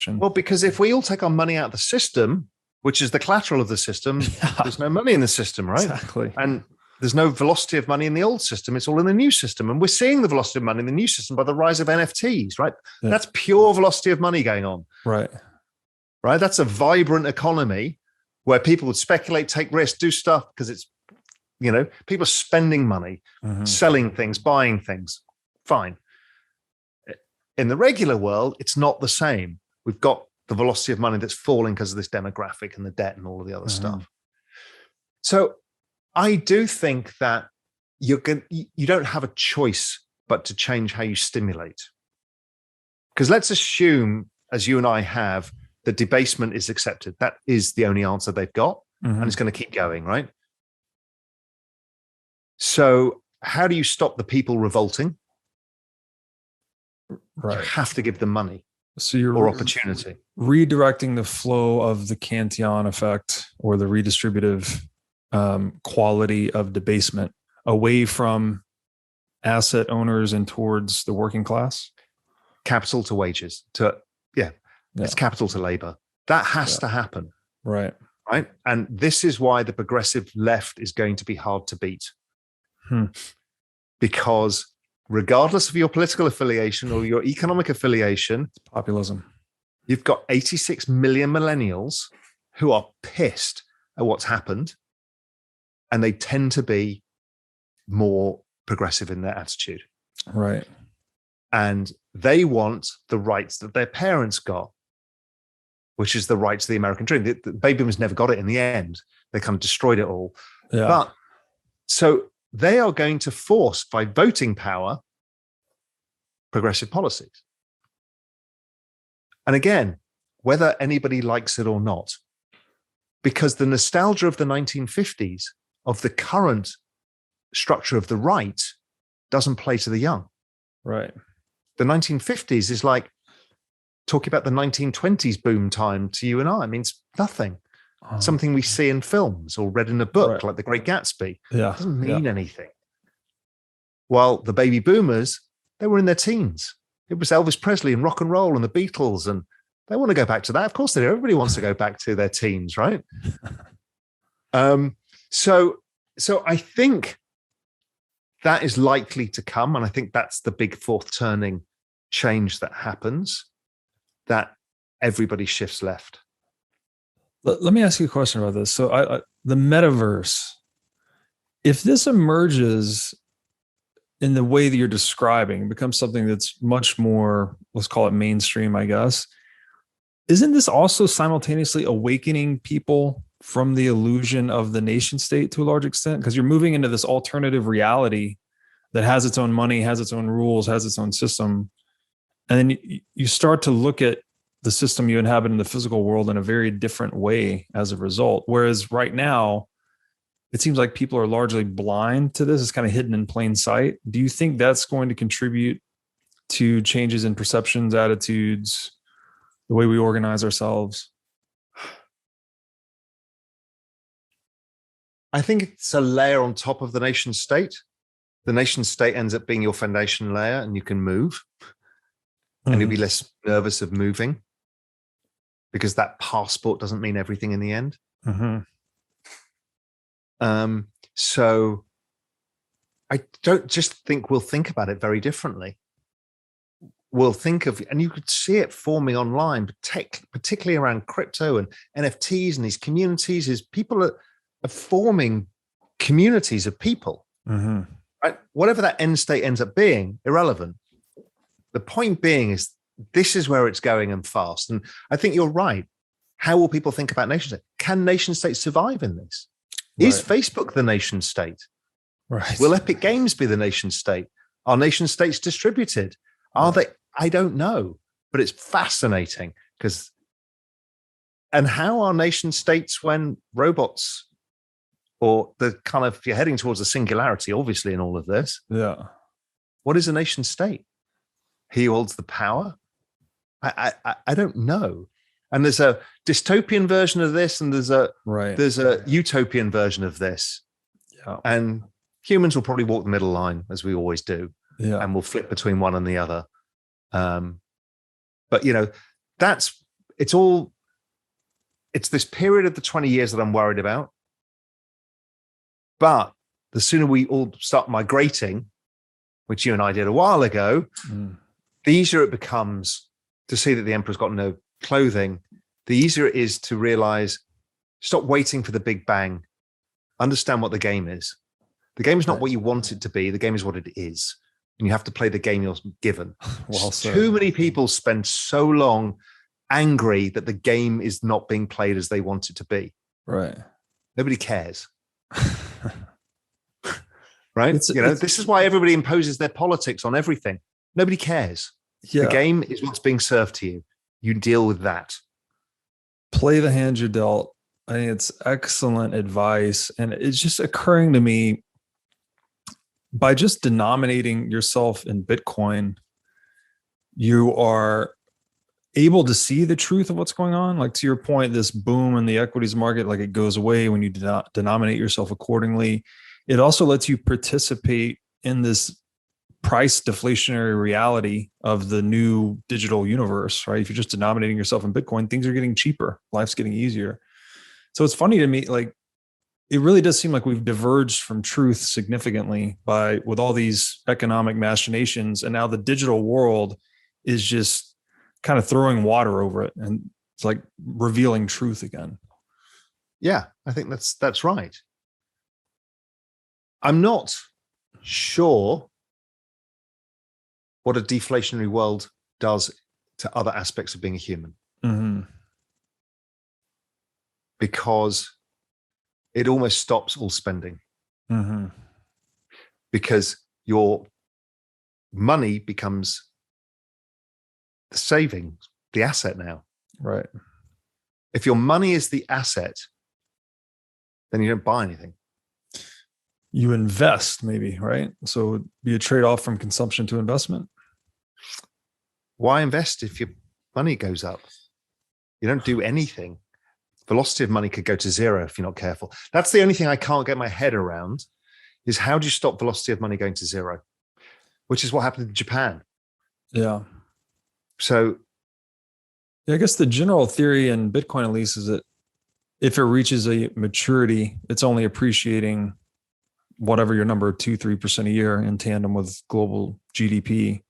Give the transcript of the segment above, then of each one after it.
Well, because if we all take our money out of the system, which is the collateral of the system, there's no money in the system, right? Exactly. And there's no velocity of money in the old system. It's all in the new system. And we're seeing the velocity of money in the new system by the rise of NFTs, right? Yeah. That's pure velocity of money going on. Right. Right. That's a vibrant economy where people would speculate, take risks, do stuff because it's, people are spending money, selling things, buying things. Fine. In the regular world, it's not the same. We've got the velocity of money that's falling because of this demographic and the debt and all of the other stuff. So I do think that you don't have a choice but to change how you stimulate. Because let's assume, as you and I have, that debasement is accepted. That is the only answer they've got, and it's going to keep going, right? So how do you stop the people revolting? Right. You have to give them money. So you're or opportunity. Redirecting the flow of the Cantillon effect or the redistributive quality of debasement away from asset owners and towards the working class? Capital to wages. It's capital to labor. That has to happen. Right. Right. And this is why the progressive left is going to be hard to beat. Because regardless of your political affiliation or your economic affiliation, it's populism. You've got 86 million millennials who are pissed at what's happened, and they tend to be more progressive in their attitude. Right. And they want the rights that their parents got, which is the rights of the American dream. The baby boomers never got it in the end. They kind of destroyed it all. Yeah. But so they are going to force, by voting power, progressive policies. And again, whether anybody likes it or not, because the nostalgia of the 1950s, of the current structure of the right, doesn't play to the young. Right. The 1950s is like talking about the 1920s boom time to you and I. It means nothing. Something we see in films or read in a book, like The Great Gatsby. Yeah. It doesn't mean anything. While the baby boomers, they were in their teens. It was Elvis Presley and rock and roll and the Beatles, and they want to go back to that. Of course they do. Everybody wants to go back to their teens, right? So I think that is likely to come, and I think that's the big fourth turning change that happens, that everybody shifts left. Let me ask you a question about this. So the metaverse, if this emerges in the way that you're describing, becomes something that's much more, let's call it mainstream, I guess, isn't this also simultaneously awakening people from the illusion of the nation state to a large extent? Because you're moving into this alternative reality that has its own money, has its own rules, has its own system. And then you start to look at the system you inhabit in the physical world in a very different way as a result. Whereas right now, it seems like people are largely blind to this. It's kind of hidden in plain sight. Do you think that's going to contribute to changes in perceptions, attitudes, the way we organize ourselves? I think it's a layer on top of the nation state. The nation state ends up being your foundation layer, and you can move. And you'll be less nervous of moving because that passport doesn't mean everything in the end. So I don't just think we'll think about it very differently. We'll think of, and you could see it forming online, particularly around crypto and NFTs and these communities, is people are forming communities of people. Right? Whatever that end state ends up being, irrelevant. The point being is this is where it's going, and fast. And I think you're right. How will people think about nation state? Can nation states survive in this? Right. Is Facebook the nation state? Right. Will Epic Games be the nation state? Are nation states distributed? Are they? I don't know, but it's fascinating because. And how are nation states when robots, or the kind of, you're heading towards a singularity, obviously, in all of this. Yeah. What is a nation state? He holds the power. I don't know. And there's a dystopian version of this, and there's a utopian version of this. Yeah. And humans will probably walk the middle line, as we always do. Yeah. And we'll flip between one and the other. But that's it's this period of the 20 years that I'm worried about. But the sooner we all start migrating, which you and I did a while ago, the easier it becomes to see that the emperor's got no clothing. The easier it is to realize, stop waiting for the big bang, understand what the game is. The game is not what you want it to be. The game is what it is. And you have to play the game you're given. Well, too many people spend so long angry that the game is not being played as they want it to be. Right. Nobody cares. Right? This is why everybody imposes their politics on everything. Nobody cares. Yeah. The game is what's being served to you. You deal with that. Play the hand you're dealt. I think it's excellent advice. And it's just occurring to me, by just denominating yourself in Bitcoin, you are able to see the truth of what's going on. Like, to your point, this boom in the equities market, like, it goes away when you denominate yourself accordingly. It also lets you participate in this price deflationary reality of the new digital universe, right? If you're just denominating yourself in Bitcoin, things are getting cheaper. Life's getting easier. So it's funny to me, like, it really does seem like we've diverged from truth significantly with all these economic machinations. And now the digital world is just kind of throwing water over it. And it's like revealing truth again. Yeah, I think that's right. I'm not sure what a deflationary world does to other aspects of being a human. Mm-hmm. Because it almost stops all spending. Mm-hmm. Because your money becomes the savings, the asset now. Right. If your money is the asset, then you don't buy anything. You invest, maybe, right? So it'd be a trade-off from consumption to investment. Why invest if your money goes up? You don't do anything. Velocity of money could go to zero if you're not careful. That's the only thing I can't get my head around, is how do you stop velocity of money going to zero? Which is what happened in Japan. Yeah. So I guess the general theory in Bitcoin, at least, is that if it reaches a maturity, it's only appreciating whatever your number, 2-3% a year in tandem with global GDP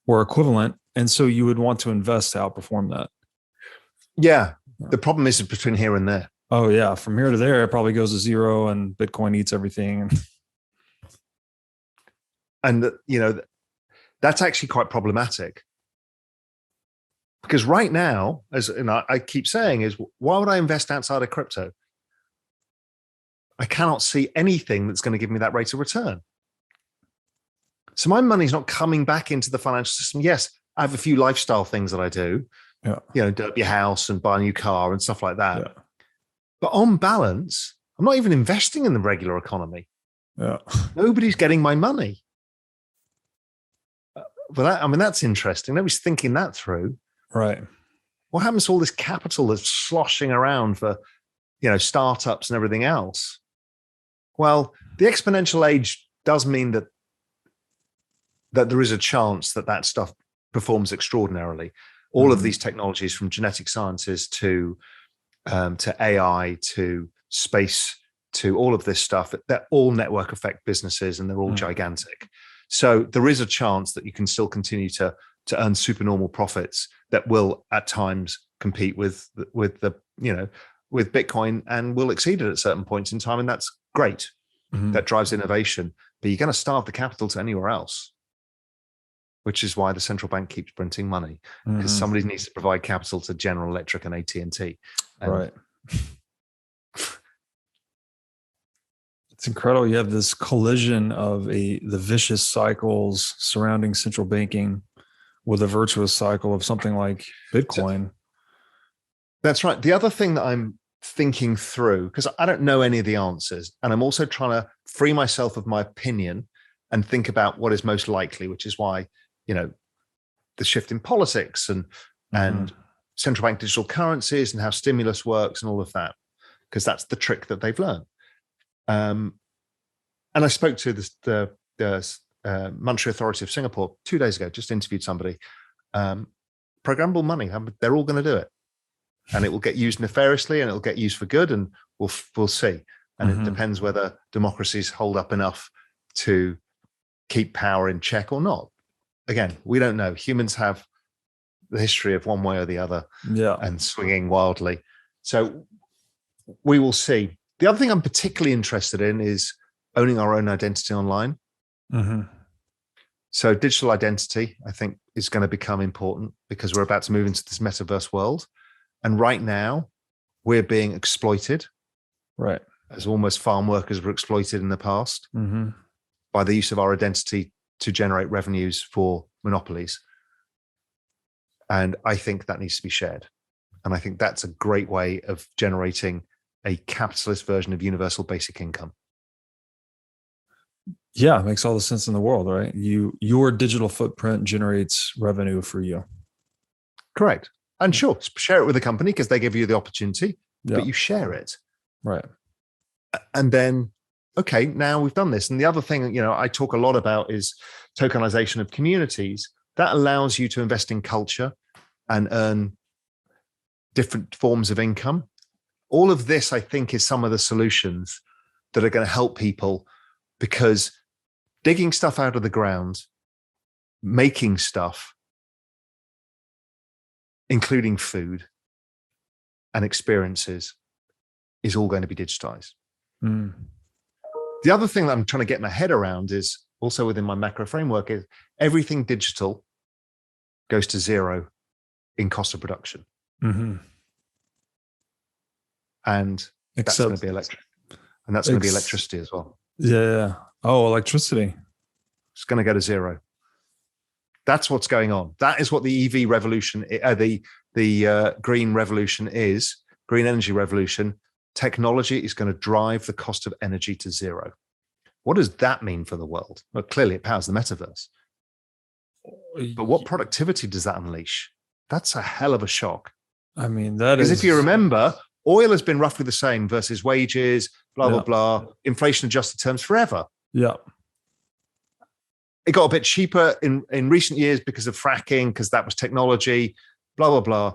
or equivalent. And so you would want to invest to outperform that. Yeah. The problem is between here and there. Oh yeah. From here to there, it probably goes to zero and Bitcoin eats everything. And that's actually quite problematic. Because right now, as I keep saying, is why would I invest outside of crypto? I cannot see anything that's going to give me that rate of return. So my money's not coming back into the financial system. Yes, I have a few lifestyle things that I do. Yeah. Do up your house and buy a new car and stuff like that. Yeah. But on balance, I'm not even investing in the regular economy. Yeah. Nobody's getting my money. But that's interesting. Nobody's thinking that through. Right. What happens to all this capital that's sloshing around for, startups and everything else? Well, the exponential age does mean that there is a chance that stuff performs extraordinarily. All of these technologies, from genetic sciences to AI to space to all of this stuff, they're all network effect businesses and they're all gigantic. So there is a chance that you can still continue to earn supernormal profits that will at times compete with Bitcoin and will exceed it at certain points in time. And that's great. Mm-hmm. That drives innovation, but you're going to starve the capital to anywhere else, which is why the central bank keeps printing money, because somebody needs to provide capital to General Electric and AT&T. Right. It's incredible. You have this collision of the vicious cycles surrounding central banking with a virtuous cycle of something like Bitcoin. That's right. The other thing that I'm thinking through, because I don't know any of the answers, and I'm also trying to free myself of my opinion and think about what is most likely, which is why, the shift in politics and central bank digital currencies and how stimulus works and all of that, because that's the trick that they've learned. And I spoke to the Monetary Authority of Singapore 2 days ago, just interviewed somebody. Programmable money, they're all going to do it. and it will get used nefariously, and it'll get used for good, and we'll see. And it depends whether democracies hold up enough to keep power in check or not. Again, we don't know. Humans have the history of one way or the other, and swinging wildly. So we will see. The other thing I'm particularly interested in is owning our own identity online. So digital identity, I think, is going to become important because we're about to move into this metaverse world. And right now, we're being exploited. Right. As almost farm workers were exploited in the past by the use of our identity to generate revenues for monopolies. And I think that needs to be shared. And I think that's a great way of generating a capitalist version of universal basic income. Yeah, it makes all the sense in the world, right? Your digital footprint generates revenue for you. Correct. And sure, share it with the company because they give you the opportunity, but you share it. Right. And then, okay, now we've done this. And the other thing, I talk a lot about is tokenization of communities. That allows you to invest in culture and earn different forms of income. All of this, I think, is some of the solutions that are going to help people, because digging stuff out of the ground, making stuff, including food and experiences, is all going to be digitized. The other thing that I'm trying to get my head around is also within my macro framework is everything digital goes to zero in cost of production. And that's going to be electric. And that's going to be electricity as well. Yeah. Oh, electricity. It's going to go to zero. That's what's going on. That is what the EV revolution, the green revolution is, green energy revolution. Technology is going to drive the cost of energy to zero. What does that mean for the world? Well, clearly it powers the metaverse. But what productivity does that unleash? That's a hell of a shock. I mean, that is... Because if you remember, oil has been roughly the same versus wages, blah, blah, inflation adjusted terms forever. Yeah. It got a bit cheaper in recent years because of fracking, because that was technology, blah, blah, blah.